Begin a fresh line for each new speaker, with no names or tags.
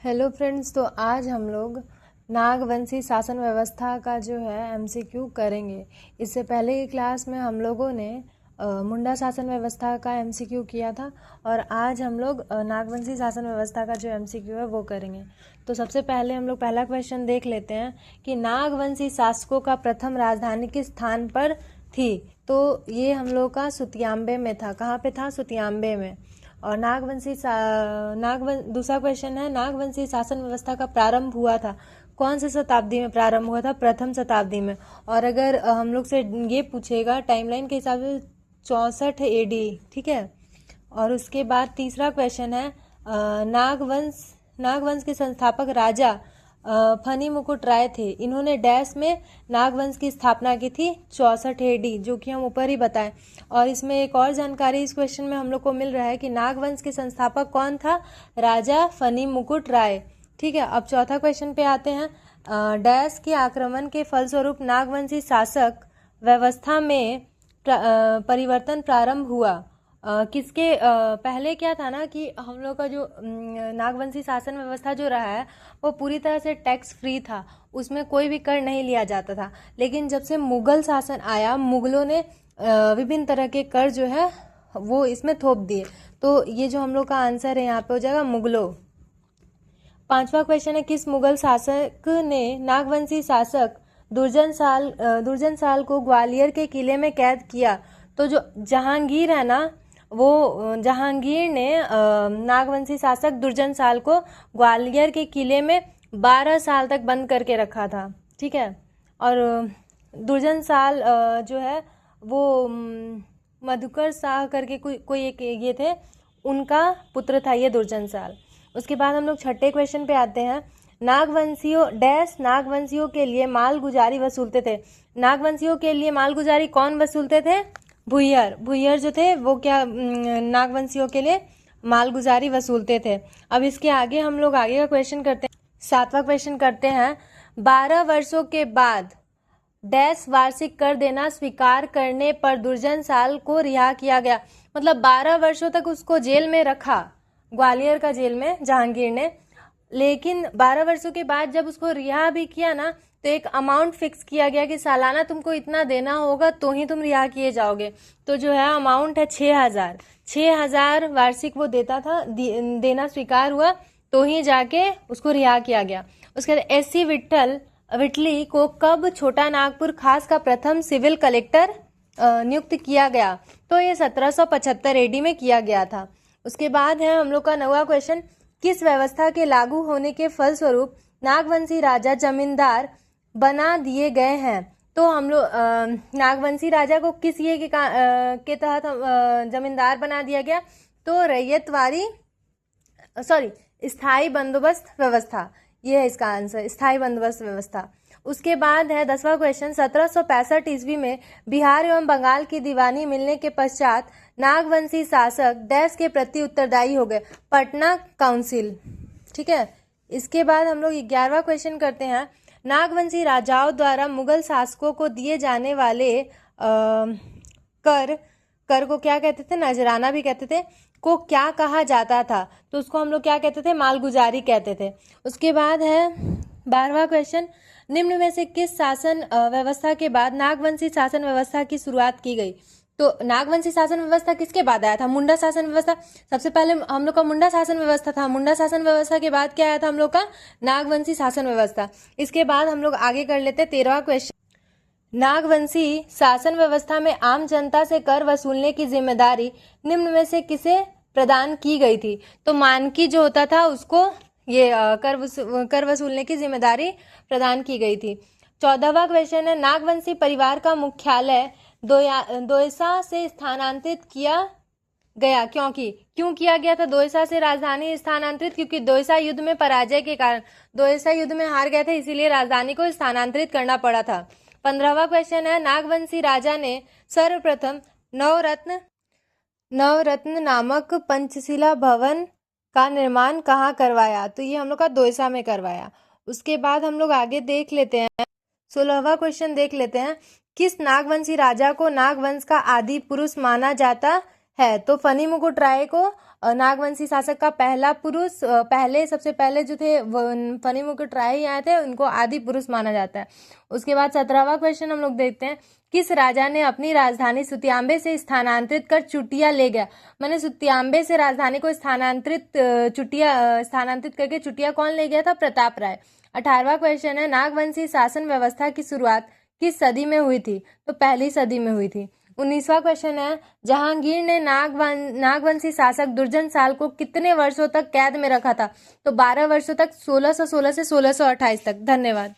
Hello friends, तो आज हम लोग नागवंशी शासन व्यवस्था का जो है एमसीक्यू करेंगे। इससे पहले की क्लास में हम लोगों ने मुंडा शासन व्यवस्था का एमसीक्यू किया था और आज हम लोग नागवंशी शासन व्यवस्था का जो एमसीक्यू है वो करेंगे। तो सबसे पहले हम लोग पहला क्वेश्चन देख लेते हैं कि नागवंशी शासकों का प्रथम राजधानी किस स्थान पर थी। तो ये हम लोग का सुतियांबे में था। कहाँ पे था? सुतियांबे में। और दूसरा क्वेश्चन है, नागवंशी शासन व्यवस्था का प्रारंभ हुआ था कौन सी शताब्दी में प्रारंभ हुआ था? प्रथम शताब्दी में। और अगर हम लोग से ये पूछेगा टाइमलाइन के हिसाब से 64 एडी, ठीक है। और उसके बाद तीसरा क्वेश्चन है, नागवंश के संस्थापक राजा फनी मुकुट राय थे। इन्होंने डैश में नागवंश की स्थापना की थी 64 एडी, जो कि हम ऊपर ही बताएं। और इसमें एक और जानकारी इस क्वेश्चन में हम लोग को मिल रहा है कि नागवंश के संस्थापक कौन था? राजा फनी मुकुट राय, ठीक है। अब चौथा क्वेश्चन पे आते हैं। डैश के आक्रमण के फलस्वरूप नागवंशी शासक व्यवस्था में परिवर्तन प्रारंभ हुआ। किसके पहले क्या था ना कि हम लोग का जो नागवंशी शासन व्यवस्था जो रहा है वो पूरी तरह से टैक्स फ्री था, उसमें कोई भी कर नहीं लिया जाता था। लेकिन जब से मुगल शासन आया, मुगलों ने विभिन्न तरह के कर जो है वो इसमें थोप दिए। तो ये जो हम लोग का आंसर है यहाँ पे हो जाएगा मुगलों। पांचवा क्वेश्चन है, किस मुगल शासक ने नागवंशी शासक दुर्जन साल को ग्वालियर के किले में कैद किया? तो जो जहांगीर है ना, वो जहांगीर ने नागवंशी शासक दुर्जन साल को ग्वालियर के किले में 12 साल तक बंद करके रखा था, ठीक है। और दुर्जन साल जो है वो मधुकर शाह करके कोई एक ये थे, उनका पुत्र था ये दुर्जन साल। उसके बाद हम लोग छठे क्वेश्चन पे आते हैं। नागवंशियों के लिए मालगुजारी वसूलते थे। नागवंशियों के लिए मालगुजारी कौन वसूलते थे? भुइयर जो थे वो क्या नागवंशियों के लिए मालगुजारी वसूलते थे। अब इसके आगे हम लोग आगे का क्वेश्चन करते हैं। सातवां क्वेश्चन करते हैं, 12 वर्षों के बाद डैश वार्षिक कर देना स्वीकार करने पर दुर्जन साल को रिहा किया गया। मतलब 12 वर्षों तक उसको जेल में रखा, ग्वालियर का जेल में जहांगीर ने। लेकिन 12 वर्षों के बाद जब उसको रिहा भी किया ना, तो एक अमाउंट फिक्स किया गया कि सालाना तुमको इतना देना होगा तो ही तुम रिहा किए जाओगे। तो जो है अमाउंट है 6,000 वार्षिक वो देता था, देना स्वीकार हुआ तो ही जाके उसको रिहा किया गया। उसके बाद एससी विटली को कब छोटा नागपुर खास का प्रथम सिविल कलेक्टर नियुक्त किया गया? तो ये 1775 एडी में किया गया था। उसके बाद है हम लोग का 9वां क्वेश्चन, किस व्यवस्था के लागू होने के फलस्वरूप नागवंशी राजा जमींदार बना दिए गए हैं? तो हम लोग नागवंशी राजा को किस ये के तहत जमींदार बना दिया गया? तो स्थायी बंदोबस्त व्यवस्था, ये है इसका आंसर, स्थायी बंदोबस्त व्यवस्था। उसके बाद है 10वां क्वेश्चन, 1765 ईस्वी में बिहार एवं बंगाल की दीवानी मिलने के पश्चात नागवंशी शासक डैश के प्रति उत्तरदायी हो गए? पटना काउंसिल, ठीक है। इसके बाद हम लोग 11वां क्वेश्चन करते हैं, नागवंशी राजाओं द्वारा मुगल शासकों को दिए जाने वाले कर को क्या कहते थे? नजराना भी कहते थे। को क्या कहा जाता था? तो उसको हम लोग क्या कहते थे? मालगुजारी कहते थे। उसके बाद है 12वां क्वेश्चन, निम्न में से किस शासन व्यवस्था के बाद नागवंशी शासन व्यवस्था की शुरुआत की गई? तो नागवंशी शासन व्यवस्था किसके बाद आया था? मुंडा शासन व्यवस्था। सबसे पहले हम लोग का मुंडा शासन व्यवस्था था। मुंडा शासन व्यवस्था के बाद क्या आया था हम लोग का? नागवंशी शासन व्यवस्था। इसके बाद हम लोग आगे कर लेते 13वां क्वेश्चन, नागवंशी शासन व्यवस्था में आम जनता से कर वसूलने की जिम्मेदारी निम्न में से किसे प्रदान की गई थी? तो मानकी जो होता था उसको ये कर वसूलने की जिम्मेदारी प्रदान की गई थी। 14वां क्वेश्चन है, नागवंशी परिवार का मुख्यालय दोयसा से स्थानांतरित किया गया क्यों किया गया था दोयसा से राजधानी स्थानांतरित? क्योंकि दोयसा युद्ध में पराजय के कारण, दोयसा युद्ध में हार गए थे, इसीलिए राजधानी को स्थानांतरित करना पड़ा था। 15वां क्वेश्चन है, नागवंशी राजा ने सर्वप्रथम नवरत्न नामक पंचशिला भवन का निर्माण कहाँ करवाया? तो ये हम लोग का दोयसा में करवाया। उसके बाद हम लोग आगे देख लेते हैं, 16वां क्वेश्चन देख लेते हैं, किस नागवंशी राजा को नागवंश का आदि पुरुष माना जाता है? तो फनी मुकुट राय को नागवंशी शासक का पहला पुरुष, सबसे पहले जो थे फनी मुकुट राय ही आए थे, उनको आदि पुरुष माना जाता है। उसके बाद 17वां क्वेश्चन हम लोग देखते हैं, किस राजा ने अपनी राजधानी सुतियांबे से स्थानांतरित कर चुटिया ले गया? मैंने सुतियांबे से राजधानी को स्थानांतरित करके चुटिया कौन ले गया था? प्रताप राय। 18वां क्वेश्चन है, नागवंशी शासन व्यवस्था की शुरुआत किस सदी में हुई थी? तो पहली सदी में हुई थी। 19वां क्वेश्चन है, जहांगीर ने नागवंशी शासक दुर्जनशाल को कितने वर्षों तक कैद में रखा था? तो 12 वर्षों तक, 1616 से 1628 तक। धन्यवाद।